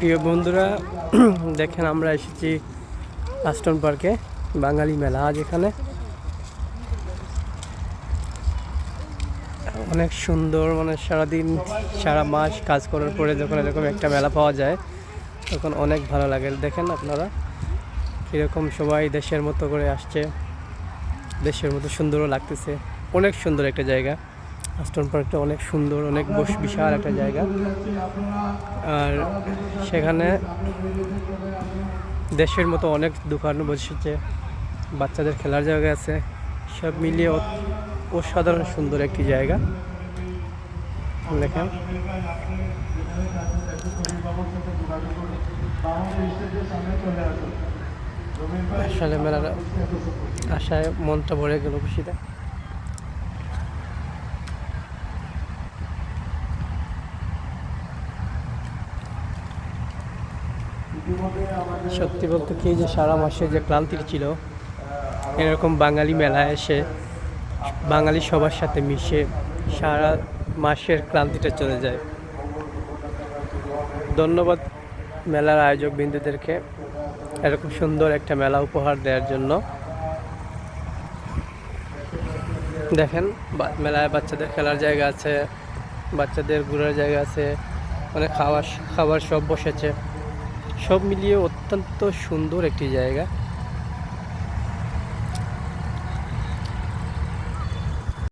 প্রিয় বন্ধুরা, দেখেন আমরা এসেছি আস্টন পার্কে। বাঙালি মেলা আজ এখানে অনেক সুন্দর, মানে সারাদিন সারা মাস কাজ করার পরে যখন এরকম একটা মেলা পাওয়া যায় তখন অনেক ভালো লাগে। দেখেন আপনারা কীরকম সবাই দেশের মতো করে আসছে, দেশের মতো সুন্দরও লাগতেছে। অনেক সুন্দর একটা জায়গা আস্টন পার্কটা, অনেক সুন্দর, অনেক বিশাল একটা জায়গা। আর সেখানে দেশের মতো অনেক দোকান বসেছে, বাচ্চাদের খেলার জায়গা আছে, সব মিলিয়ে অসাধারণ সুন্দর একটি জায়গা। দেখেন আসলে মেলার আশায় মনটা ভরে গেল খুশিতে। সত্যি বলতে কি, যে সারা মাসে যে ক্লান্তি ছিল, এরকম বাঙালি মেলায় এসে বাঙালি সবার সাথে মিশে সারা মাসের ক্লান্তিটা চলে যায়। ধন্যবাদ মেলার আয়োজক বিন্দুদেরকে এরকম সুন্দর একটা মেলা উপহার দেওয়ার জন্য। দেখেন মেলায় বাচ্চাদের খেলার জায়গা আছে, বাচ্চাদের ঘোরার জায়গা আছে, খাবার সব বসেছে, সব মিলিয়ে অত্যন্ত সুন্দর একটি জায়গা।